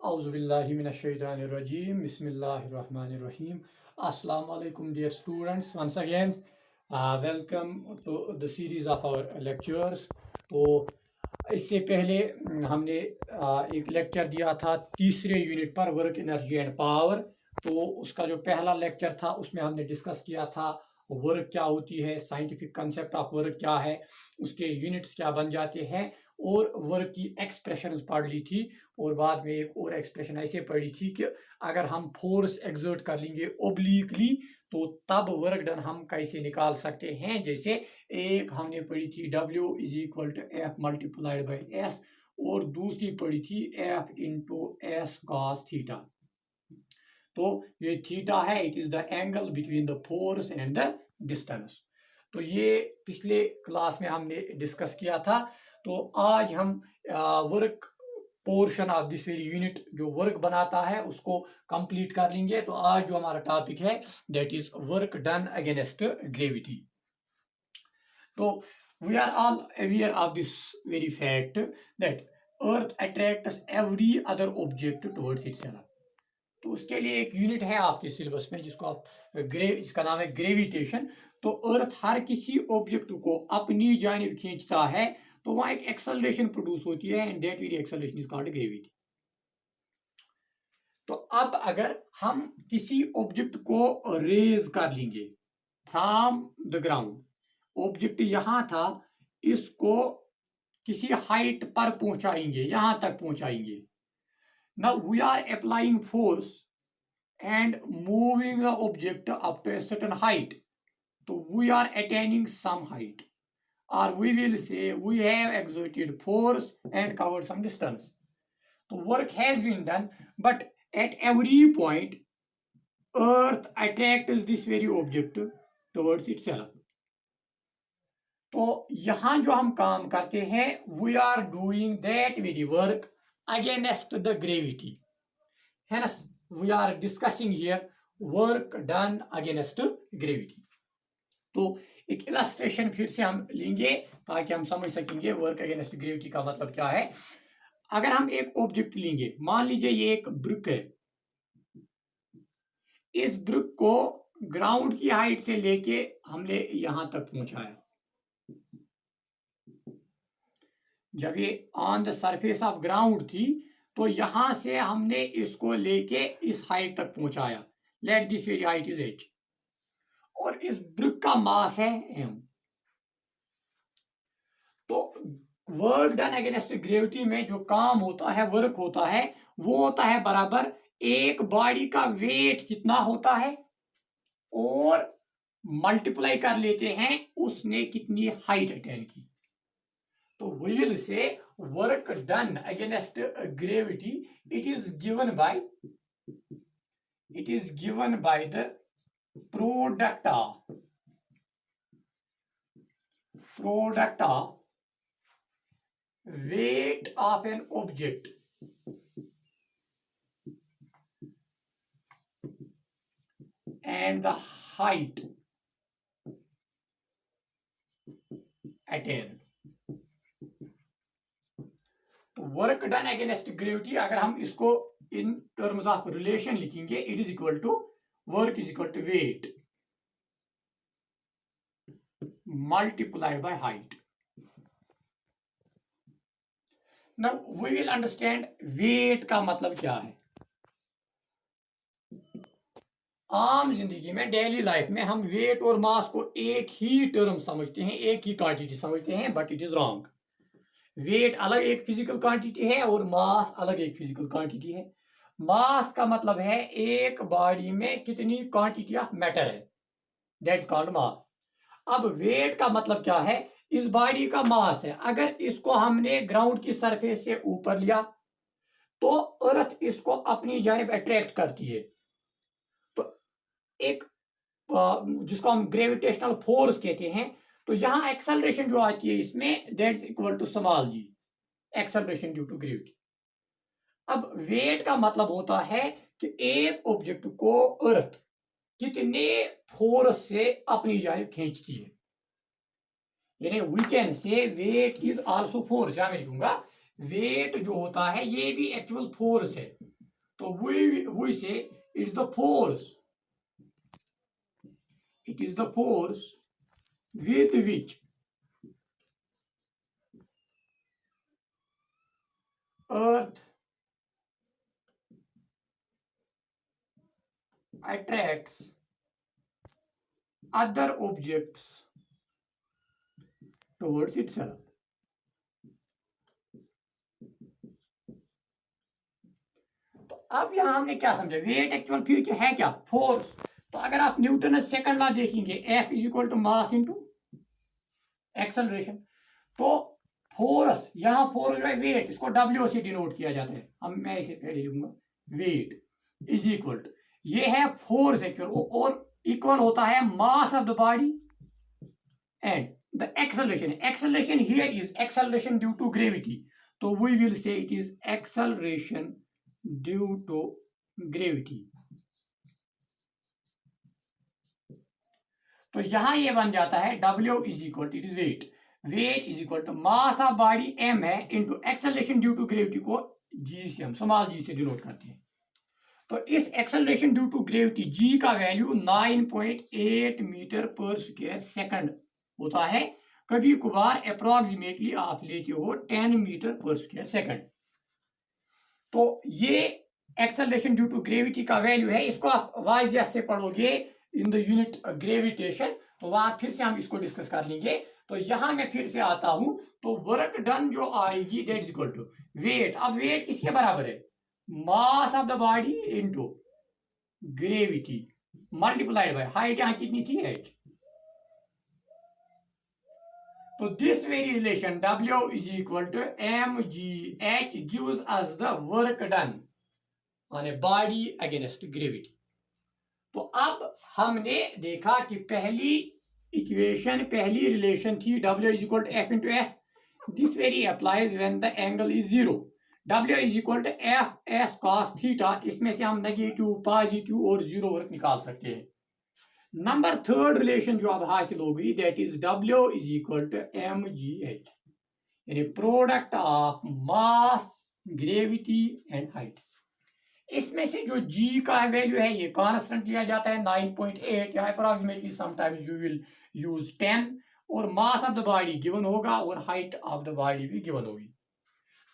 Auzubillahiminash-shaytanir-rajim. Bismillahir-rahmanir-rahim. Assalamu alaikum, dear students. Once again, welcome to the series of our lectures. तो इससे पहले हमने एक लेक्चर दिया था तीसरे यूनिट पर वर्क एनर्जी एंड पावर। तो उसका जो पहला लेक्चर था उसमें हमने डिस्कस किया था वर्क क्या होती है, साइंटिफिक कंसेप्ट ऑफ वर्क क्या है, उसके यूनिट्स क्या बन जाते हैं, और वर्क की एक्सप्रेशंस पढ़ ली थी। और बाद में एक और एक्सप्रेशन ऐसे पढ़ी थी कि अगर हम फोर्स एक्सर्ट कर लेंगे ओब्लिकली तो तब वर्क डन हम कैसे निकाल सकते हैं। जैसे एक हमने पढ़ी थी W is equal to F multiplied by S, और दूसरी पढ़ी थी F into S cos theta. तो ये थीटा है, it is the angle between the force and the distance. तो ये पिछले क्लास में हमने डिस्कस किया था। तो आज हम work portion of this very unit जो वर्क बनाता है उसको कंप्लीट कर लेंगे। तो आज जो हमारा टॉपिक है that is work done against gravity. तो we are all aware of this very fact that earth attracts every other object towards itself. तो उसके लिए एक यूनिट है आपके सिलेबस में जिसको आप जिसका नाम है ग्रेविटेशन। तो अर्थ हर किसी ऑब्जेक्ट को अपनी जानिब खींचता है, तो वहां एक एक्सेलरेशन प्रोड्यूस होती है and that very acceleration is called gravity. तो अब अगर हम किसी ऑब्जेक्ट को रेज कर लेंगे फ्रॉम द ग्राउंड, ऑब्जेक्ट यहां था, इसको किसी हाइट पर पहुंचाएंगे, यहां तक पहुंचाएंगे। Now we are applying force and moving the object up to a certain height. So we are attaining some height, or we will say we have exerted force and covered some distance. So work has been done, but at every point, Earth attracts this very object towards itself. तो यहां जो हम काम करते हैं, we are doing that very work against the gravity. Hence, we are discussing here work done against gravity. तो एक illustration फिर से हम लेंगे ताकि हम समझ सकेंगे वर्क अगेंस्ट ग्रेविटी का मतलब क्या है। अगर हम एक ऑब्जेक्ट लेंगे, मान लीजिए ये एक ब्रिक है, इस ब्रिक को ग्राउंड की हाइट से लेके हमने यहां तक पहुंचाया। जब ये on the surface of ground थी तो यहां से हमने इसको लेके इस हाइट तक पहुंचाया। Let this very height is h, और इस ब्रिक का मास है m। तो वर्क डन अगेंस्ट ग्रेविटी में जो काम होता है, वर्क होता है, वो होता है बराबर एक बॉडी का वेट कितना होता है और मल्टीप्लाई कर लेते हैं उसने कितनी हाइट अटेन की। तो we will say work done against gravity, it is given by the product of weight of an object and the height attained. Work done against gravity अगर हम इसको इन टर्म्स ऑफ रिलेशन लिखेंगे, it is equal to work is equal to weight multiplied by height. Now we will understand weight का मतलब क्या है। आम जिंदगी में, डेली लाइफ में हम वेट और मास को एक ही टर्म समझते हैं, एक ही क्वांटिटी समझते हैं, but it is wrong. Weight अलग एक फिजिकल क्वांटिटी है और मास अलग एक फिजिकल क्वांटिटी है। मास का मतलब है एक बॉडी में कितनी क्वांटिटी ऑफ मैटर है, दैट्स कॉल्ड मास। अब वेट का मतलब क्या है, इस बॉडी का मास है। अगर इसको हमने ग्राउंड की सरफेस से ऊपर लिया तो अर्थ इसको अपनी जानिब अट्रैक्ट करती है। तो एक जिसको हम ग्रेविटेशनल फोर्स कहते हैं, तो यहां एक्सेलरेशन जो आती है इसमें that's equal to small g, acceleration due to gravity. अब वेट का मतलब होता है कि एक ऑब्जेक्ट को अर्थ कितने फोर्स से अपनी जानिब खींचती है। यानी we can say weight is also force. यहां मैं लिखूंगा वेट जो होता है ये भी एक्चुअल फोर्स है। तो we say it's the force, it is the force with which earth attracts other objects towards itself. तो अब यहां हमने क्या समझा, वेट एक्चुअल फिर क्या है, क्या फोर्स। तो अगर आप न्यूटन सेकंड लॉ देखेंगे, F is equal to mass into acceleration. तो फोर्स, यहाँ फोर्स जो है वेट, इसको W से डिनोट किया जाता है, हम मैं इसे पहले लिखूंगा, वेट इज इक्वल टू, ये है फोर्स एक्चुअल, और इक्वल होता है mass of the body and the acceleration. Acceleration here is acceleration due to gravity, तो we will say it is acceleration due to gravity. तो यहां ये बन जाता है W is equal to, it is weight, weight is equal to mass of body m है into acceleration due to gravity को g से, हम स्मॉल g से डिनोट करते हैं। तो इस acceleration due to gravity g का value 9.8 metre per square second होता है। कभी कभार अप्रोक्सीमेटली आप लेते हो 10 मीटर पर स्क्वायर सेकंड। तो ये एक्सेलरेशन ड्यू टू ग्रेविटी का वैल्यू है, इसको आप वाइज से पढ़ोगे इन द यूनिट ग्रेविटेशन, तो वहां फिर से हम इसको डिस्कस कर लेंगे। तो यहां मैं फिर से आता हूं, तो वर्क डन जो आएगी that is equal to weight. अब वेट किसके बराबर है, mass of the body into gravity multiplied by height, यहां कितनी थी, h। तो this very relation W is equal to mg, h gives us the work done on a body against gravity. तो अब हमने देखा कि पहली इक्वेशन, पहली रिलेशन थी W is equal to F into S. This very applies when the angle is zero. W is equal to F S cos theta, इसमें से हम नेगेटिव, पॉजिटिव और जीरो वर्क निकाल सकते हैं। नंबर थर्ड रिलेशन जो अब हासिल हो गई, that is W is equal to mgh, यानी product of mass, gravity and height. इसमें से जो g का वैल्यू है ये कांस्टेंट लिया जाता है 9.8, या approximately sometimes you will use 10, और मास ऑफ द बॉडी गिवन होगा और हाइट ऑफ द बॉडी भी गिवन होगी।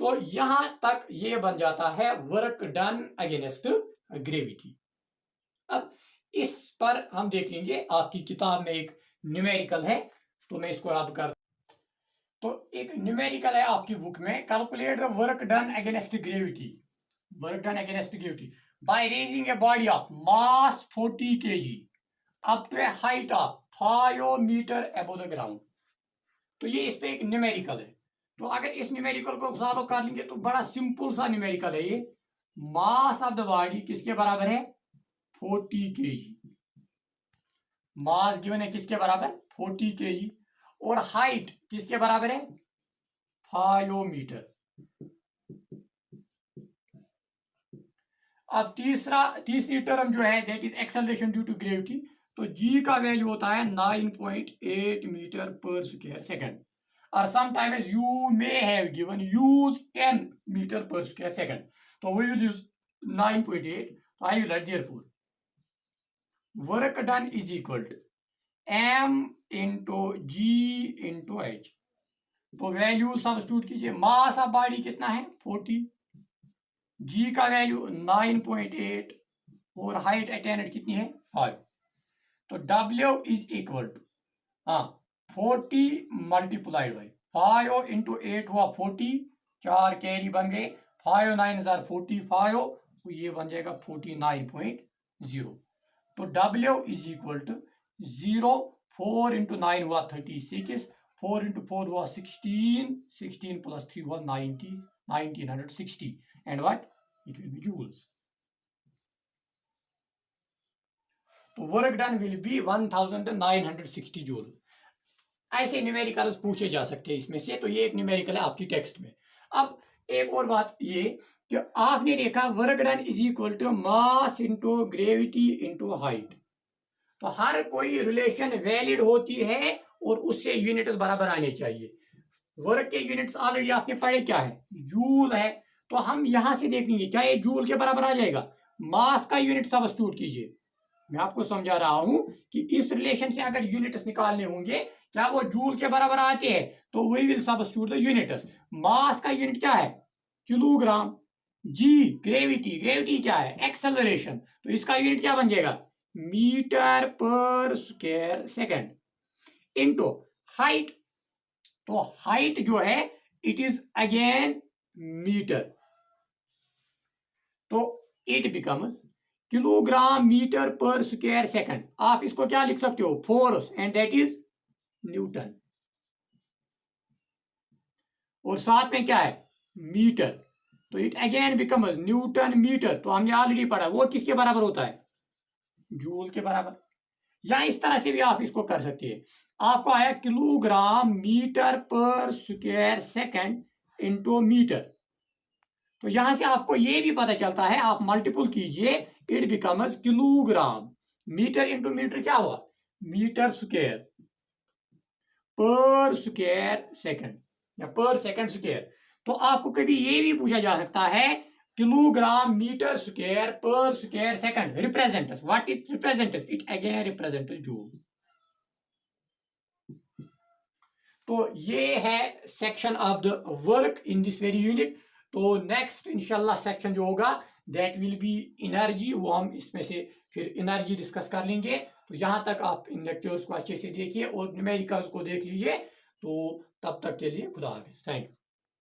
तो यहां तक ये बन जाता है वर्क डन अगेंस्ट ग्रेविटी। अब इस पर हम देख लेंगे, आपकी किताब में एक न्यूमेरिकल है, तो मैं इसको रब कर, तो एक न्यूमेरिकल है आपकी बुक में, calculate the work done against gravity, work done against gravity by raising a body of mass 40 kg up to a height of 5 meter above the ground। तो ये इस पे एक न्यूमेरिकल है। तो अगर इस न्यूमेरिकल को सॉल्व कर लेंगे तो बड़ा सिंपल सा न्यूमेरिकल है ये। मास ऑफ द बॉडी किसके बराबर है, 40 kg। मास गिवन है किसके बराबर, 40 kg, और हाइट किसके बराबर है, 5 मीटर। अब तीसरी टर्म जो है that is acceleration due to gravity. तो g का वैल्यू होता है 9.8 मीटर पर स्क्वायर सेकंड, और sometimes you may have given use 10 metre per square second. तो वी विल यूज 9.8, तो I will write therefore work done is equal to m into g into h। तो value substitute कीजिए, mass of body कितना है 40, g का value 9.8 और height अटेनेड कितनी है 5। तो W is equal to 40 multiplied by 5 into 8 हुआ 40, 4 कैरी बन गए, 5 9 45, तो ये बन जाएगा 49.0। तो W is equal to 0, 4 into 9 हुआ 36, 4 इंटू 4 हुआ 16, 16 प्लस 3 हुआ 90, 1960, and what it will be joules। तो work done will be 1960 joule. ऐसे न्यूमेरिकल्स पूछे जा सकते हैं इसमें से, तो ये एक न्यूमेरिकल है आपकी टेक्स्ट में। अब एक और बात ये कि आपने देखा work done is equal to mass into gravity into height. तो हर कोई रिलेशन वैलिड होती है और उससे यूनिट्स बराबर आने चाहिए। वर्क के यूनिट्स ऑलरेडी आपने पढ़े क्या है, जूल है। तो हम यहां से देख लेंगे क्या ये जूल के बराबर आ जाएगा। मास का यूनिट सब्स्टिट्यूट कीजिए, मैं आपको समझा रहा हूं कि इस रिलेशन से अगर यूनिट्स निकालने होंगे क्या वो जूल के बराबर आते हैं, तो we will substitute the units. Mass का यूनिट क्या है, किलोग्राम। जी ग्रेविटी, ग्रेविटी क्या है, एक्सेलरेशन, तो इसका यूनिट क्या बन जाएगा, metre per square second. Into height, तो हाइट जो है इट इज अगेन मीटर, तो it becomes kilogram metre per square second. आप इसको क्या लिख सकते हो, force, and that is newton. और साथ में क्या है, मीटर, तो it again becomes newton metre. तो हमने ऑलरेडी पढ़ा वो किसके बराबर होता है, जूल के बराबर। या इस तरह से भी आप इसको कर सकते हैं, आपको आया kilogram metre per square second into metre. तो यहां से आपको ये भी पता चलता है, आप मल्टीपल कीजिए, it becomes kilogram, metre into metre क्या हुआ, metre square per square second या पर सेकंड स्क्वायर। तो आपको कभी ये भी पूछा जा सकता है, kilogram metre square per square second represents, what it represents, it again represents joule. तो ये है section of the work in this very unit. तो नेक्स्ट इंशाल्लाह सेक्शन जो होगा दैट विल बी एनर्जी, वो हम इसमें से फिर एनर्जी डिस्कस कर लेंगे। तो यहाँ तक आप इन लेक्चर्स को अच्छे से देखिए और न्यूमेरिकल्स को देख लीजिए। तो तब तक के लिए खुदा हाफिज, थैंक यू।